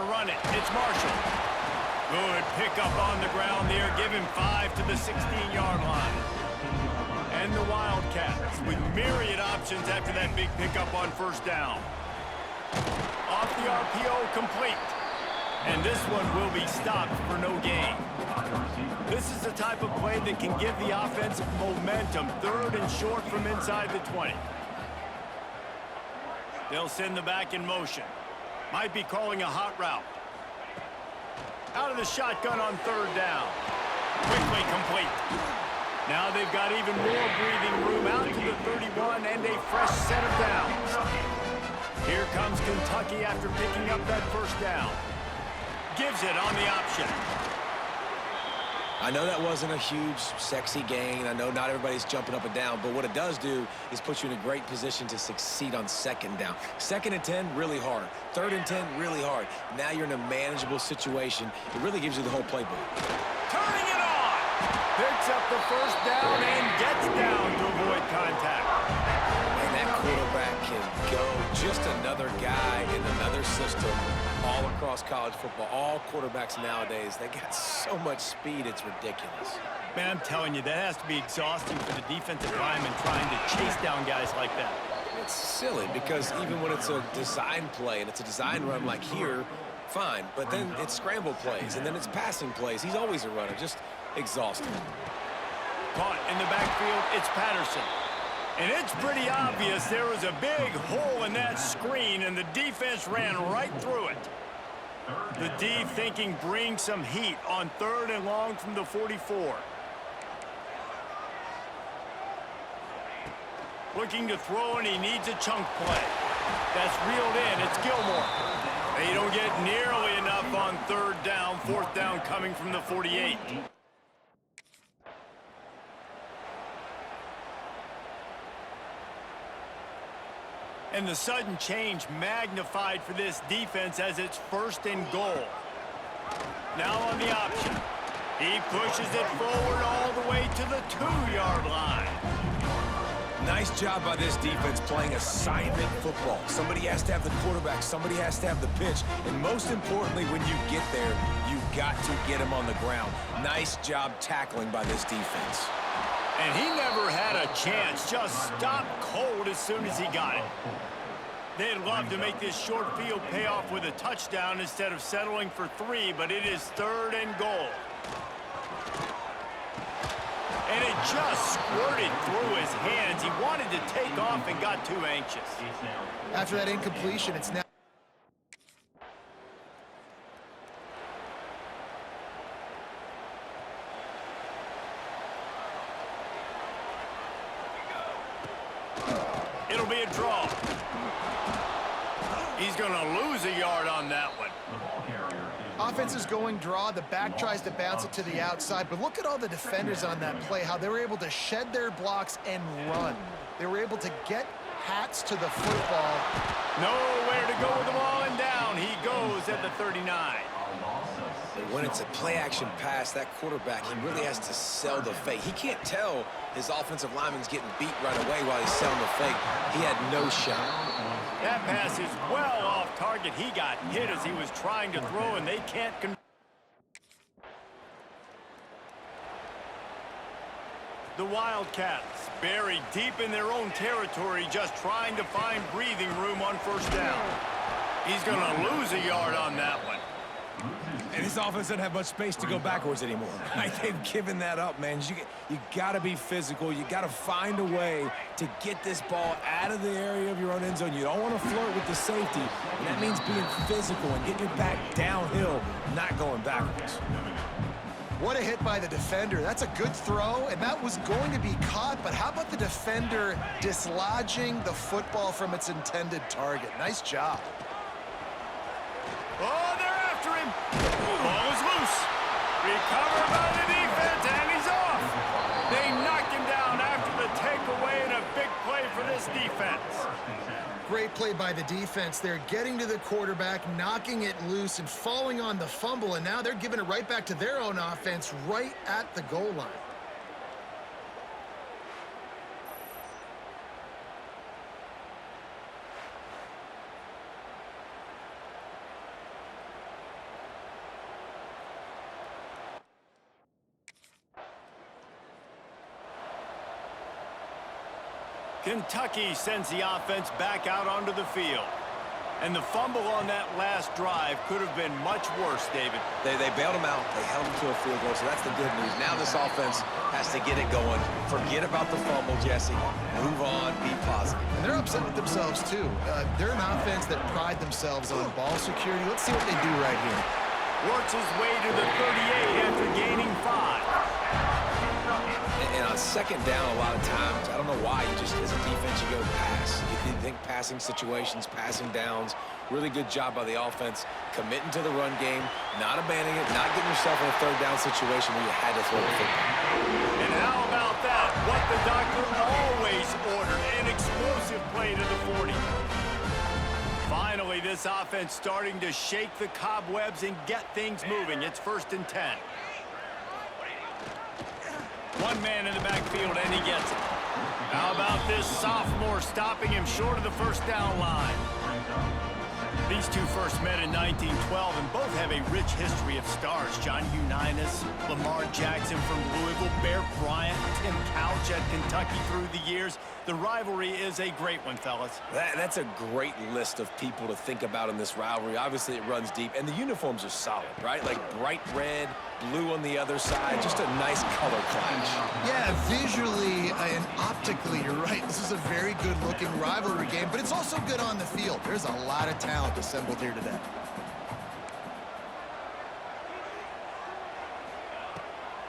run it. It's Marshall. Good pickup on the ground there. Give him 5 to the 16-yard line. And the Wildcats with myriad options after that big pickup on first down. Off the RPO, complete. And this one will be stopped for no gain. This is the type of play that can give the offensive momentum. 3rd and short from inside the 20. They'll send the back in motion. Might be calling a hot route. Out of the shotgun on 3rd down. Quickly complete. Now they've got even more breathing room out to the 31 and a fresh set of downs. Here comes Kentucky after picking up that first down. Gives it on the option. I know that wasn't a huge, sexy gain. I know not everybody's jumping up and down, but what it does do is put you in a great position to succeed on 2nd down. 2nd and 10, really hard. 3rd and 10, really hard. Now you're in a manageable situation. It really gives you the whole playbook. Turning it on! Picks up the first down and gets down to avoid contact. And that quarterback can go. Just another guy in another system. All across college football, all quarterbacks nowadays, they got so much speed, it's ridiculous. Man, I'm telling you, that has to be exhausting for the defensive lineman trying to chase down guys like that. It's silly because even when it's a design play and it's a design run like here, fine, but then it's scramble plays and then it's passing plays. He's always a runner, just exhausting. Caught in the backfield, it's Patterson. And it's pretty obvious there was a big hole in that screen, and the defense ran right through it. The D thinking bring some heat on 3rd and long from the 44. Looking to throw, and he needs a chunk play. That's reeled in. It's Gilmore. They don't get nearly enough on 3rd down. 4th down coming from the 48. And the sudden change magnified for this defense as it's 1st and goal. Now on the option. He pushes it forward all the way to the 2-yard line. Nice job by this defense playing assignment football. Somebody has to have the quarterback, somebody has to have the pitch, and most importantly, when you get there, you got to get him on the ground. Nice job tackling by this defense. And he never had a chance, just stopped cold as soon as he got it. They'd love to make this short field pay off with a touchdown instead of settling for 3, but it is 3rd and goal. And it just squirted through his hands. He wanted to take off and got too anxious. After that incompletion, it's now... It'll be a draw. He's going to lose a yard on that one. Offense is going draw. The back tries to bounce it to the outside, but look at all the defenders on that play, how they were able to shed their blocks and run. They were able to get hats to the football. Nowhere to go with the ball, and down he goes at the 39. When it's a play-action pass, that quarterback, he really has to sell the fake. He can't tell his offensive lineman's getting beat right away while he's selling the fake. He had no shot. That pass is well off target. He got hit as he was trying to throw, and they can't convert. The Wildcats buried deep in their own territory, just trying to find breathing room on 1st down. He's going to lose a yard on that one. And this offense doesn't have much space to go backwards anymore. They've given that up, man. You got to be physical. You got to find a way to get this ball out of the area of your own end zone. You don't want to flirt with the safety, and that means being physical and getting it back downhill, not going backwards. What a hit by the defender. That's a good throw, and that was going to be caught, but how about the defender dislodging the football from its intended target? Nice job. Oh, they're after him. Ball is loose. Recovered by the defense, and he's off. They knocked him down after the takeaway, and a big play for this defense. Great play by the defense. They're getting to the quarterback, knocking it loose, and falling on the fumble, and now they're giving it right back to their own offense right at the goal line. Kentucky sends the offense back out onto the field. And the fumble on that last drive could have been much worse, David. They bailed him out. They held him to a field goal, so that's the good news. Now this offense has to get it going. Forget about the fumble, Jesse. Move on. Be positive. And they're upset with themselves, too. They're an offense that pride themselves on ball security. Let's see what they do right here. Works his way to the 38 after gaining 5. And on second down, a lot of times, I don't know why, you just, as a defense, you go pass. You think passing situations, passing downs. Really good job by the offense, committing to the run game, not abandoning it, not getting yourself in a third down situation where you had to throw the football. And how about that? What the doctor always ordered, an explosive play to the 40. Finally, this offense starting to shake the cobwebs and get things moving. It's 1st and 10. One man in the backfield, and he gets it. How about this sophomore stopping him short of the first down line? These two first met in 1912, and both have a rich history of stars. John Unitas, Lamar Jackson from Louisville, Bear Bryant, Tim Couch at Kentucky through the years. The rivalry is a great one, fellas. That's a great list of people to think about in this rivalry. Obviously, it runs deep, and the uniforms are solid, right? Like bright red, blue on the other side, just a nice color clash. Yeah, visually and optically, you're right. This is a very good-looking rivalry game, but it's also good on the field. There's a lot of talent assembled here today.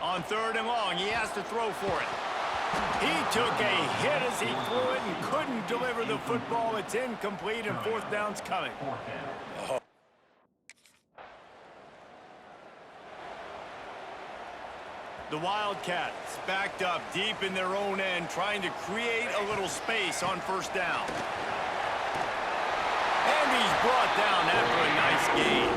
On 3rd and long, he has to throw for it. He took a hit as he threw it and couldn't deliver the football. It's incomplete, and 4th down's coming. The Wildcats backed up deep in their own end, trying to create a little space on 1st down. And he's brought down after a nice gain.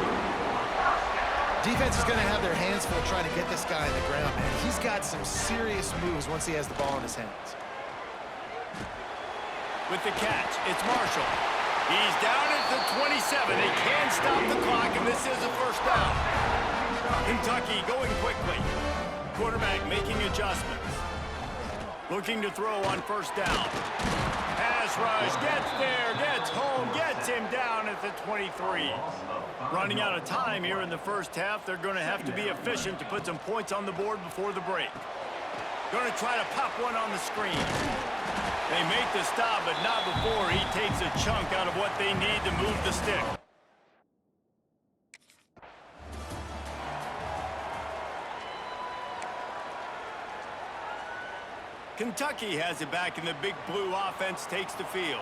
Defense is going to have their hands full trying to get this guy on the ground, man. He's got some serious moves once he has the ball in his hands. With the catch, it's Marshall. He's down at the 27. They can stop the clock, and this is a 1st down. Kentucky going quickly. Quarterback making adjustments. Looking to throw on 1st down. Pass rush, gets there, gets home, gets him down at the 23. Running out of time here in the first half. They're going to have to be efficient to put some points on the board before the break. Going to try to pop one on the screen. They make the stop, but not before he takes a chunk out of what they need to move the stick. Kentucky has it back, and the big blue offense takes the field.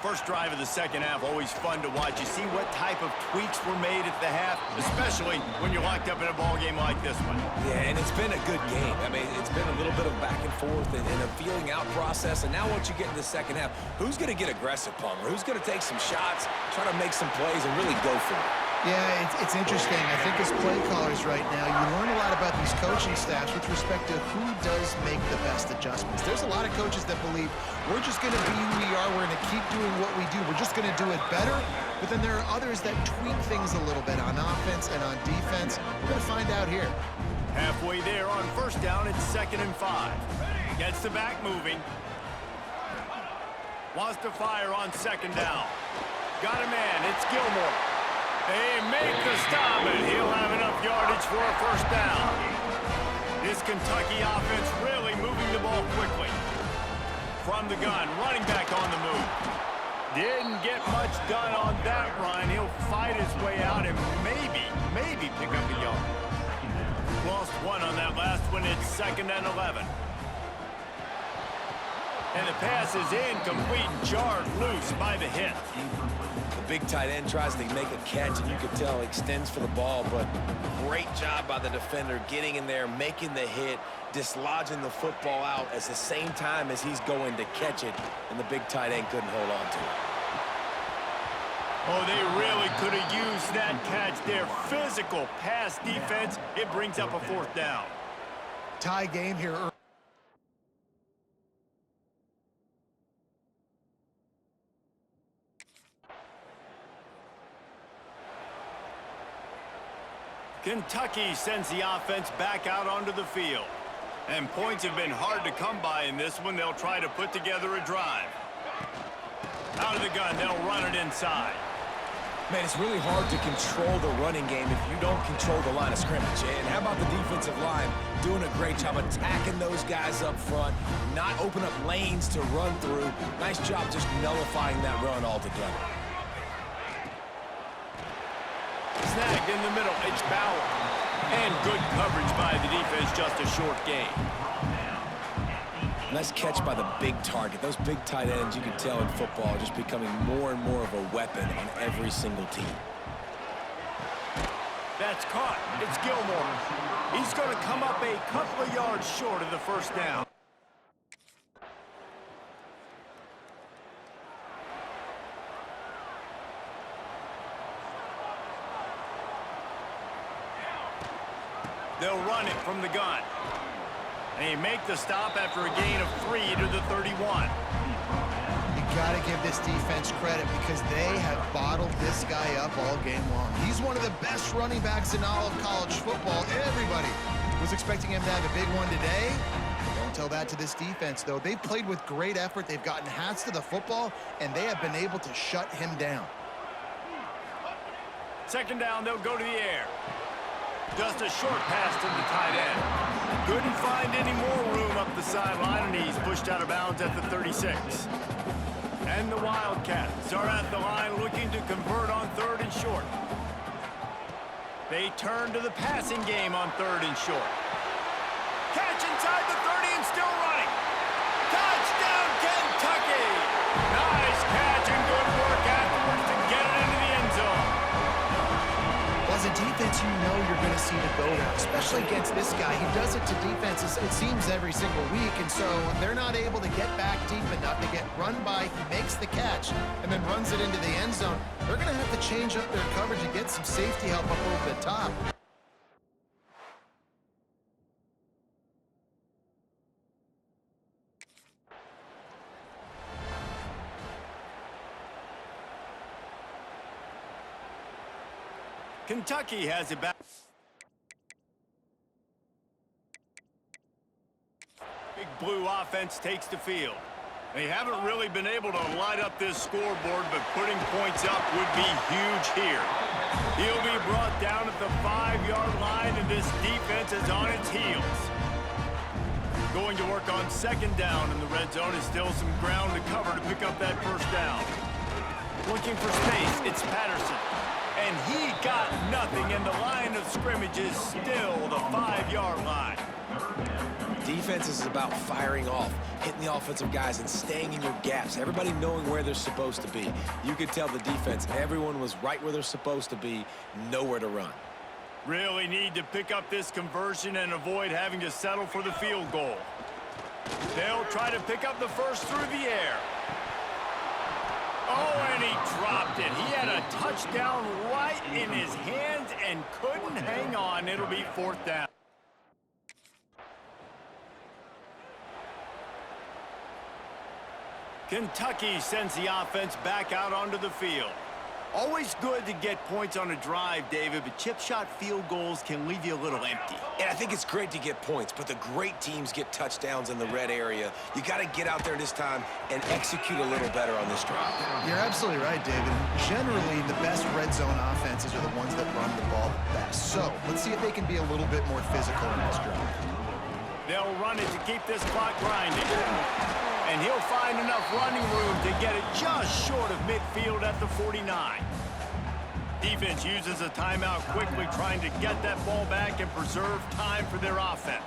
First drive of the second half, always fun to watch. You see what type of tweaks were made at the half, especially when you're locked up in a ball game like this one. Yeah, and it's been a good game. I mean, it's been a little bit of back and forth and a feeling out process. And now once you get in the second half, who's going to get aggressive, Palmer? Who's going to take some shots, try to make some plays, and really go for it? Yeah, it's interesting. I think as play callers right now, you learn a lot about these coaching staffs with respect to who does make the best adjustments. There's a lot of coaches that believe we're just going to be who we are. We're going to keep doing what we do. We're just going to do it better. But then there are others that tweak things a little bit on offense and on defense. We're going to find out here. Halfway there on 1st down, it's 2nd and 5. Gets the back moving. Wants to fire on 2nd down. Got a man. It's Gilmore. They make the stop, and he'll have enough yardage for a 1st down. This Kentucky offense really moving the ball quickly. From the gun, running back on the move. Didn't get much done on that run. He'll fight his way out and maybe pick up a yard. Lost one on that last one. It's 2nd and 11. And the pass is incomplete, jarred loose by the hit. The big tight end tries to make a catch, and you can tell extends for the ball, but great job by the defender getting in there, making the hit, dislodging the football out at the same time as he's going to catch it, and the big tight end couldn't hold on to it. Oh, they really could have used that catch there. Physical pass defense. It brings up a 4th down. Tie game here. Kentucky sends the offense back out onto the field. And points have been hard to come by in this one. They'll try to put together a drive. Out of the gun, they'll run it inside. Man, it's really hard to control the running game if you don't control the line of scrimmage. And how about the defensive line doing a great job attacking those guys up front, not open up lanes to run through. Nice job just nullifying that run altogether. Snagged in the middle, it's Bauer. And good coverage by the defense, just a short gain. Nice catch by the big target. Those big tight ends, you can tell in football, are just becoming more and more of a weapon on every single team. That's caught. It's Gilmore. He's going to come up a couple of yards short of the first down. They'll run it from the gun. And they make the stop after a gain of 3 to the 31. You got to give this defense credit because they have bottled this guy up all game long. He's one of the best running backs in all of college football. Everybody was expecting him to have a big one today. Don't tell that to this defense, though. They've played with great effort. They've gotten hats to the football, and they have been able to shut him down. Second down, they'll go to the air. Just a short pass to the tight end. Couldn't find any more room up the sideline, and he's pushed out of bounds at the 36. And the Wildcats are at the line looking to convert on 3rd and short. They turn to the passing game on 3rd and short. Catch inside the 30 and still running. Touchdown, Kentucky! Nice catch and good work afterwards to get it into the end zone. As a defense, you know you're going to see the go route, especially against this guy. He does it to defenses, it seems, every single week, and so they're not able to get back deep enough to get run by. He makes the catch and then runs it into the end zone. They're going to have to change up their coverage and get some safety help up over the top. Kentucky has it back. Big Blue offense takes the field. They haven't really been able to light up this scoreboard, but putting points up would be huge here. He'll be brought down at the 5-yard line, and this defense is on its heels. Going to work on 2nd down in the red zone is still some ground to cover to pick up that 1st down. Looking for space, it's Patterson. And he got nothing, and the line of scrimmage is still the 5-yard line. Defense is about firing off, hitting the offensive guys, and staying in your gaps. Everybody knowing where they're supposed to be. You could tell the defense, everyone was right where they're supposed to be, nowhere to run. Really need to pick up this conversion and avoid having to settle for the field goal. They'll try to pick up the first through the air. Oh, and he dropped it. He had a touchdown right in his hands and couldn't hang on. It'll be 4th down. Kentucky sends the offense back out onto the field. Always good to get points on a drive, David, but chip shot field goals can leave you a little empty. And I think it's great to get points, but the great teams get touchdowns in the red area. You got to get out there this time and execute a little better on this drive. You're absolutely right, David. Generally, the best red zone offenses are the ones that run the ball best. So let's see if they can be a little bit more physical in this drive. They'll run it to keep this clock grinding. And he'll find enough running room to get it just short of midfield at the 49. Defense uses a timeout quickly, trying to get that ball back and preserve time for their offense.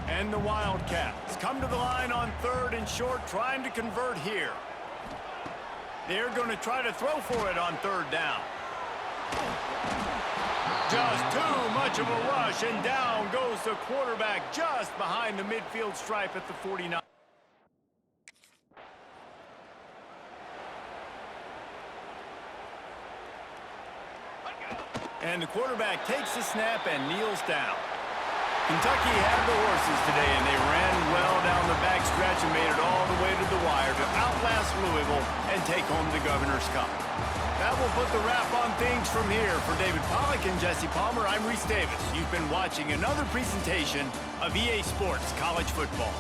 And the Wildcats come to the line on 3rd and short, trying to convert here. They're going to try to throw for it on 3rd down. Just too much of a rush, and down goes the quarterback just behind the midfield stripe at the 49. And the quarterback takes the snap and kneels down. Kentucky had the horses today, and they ran well down the backstretch and made it all the way to the wire to outlast Louisville and take home the Governor's Cup. That will put the wrap on things from here. For David Pollack and Jesse Palmer, I'm Reese Davis. You've been watching another presentation of EA Sports College Football.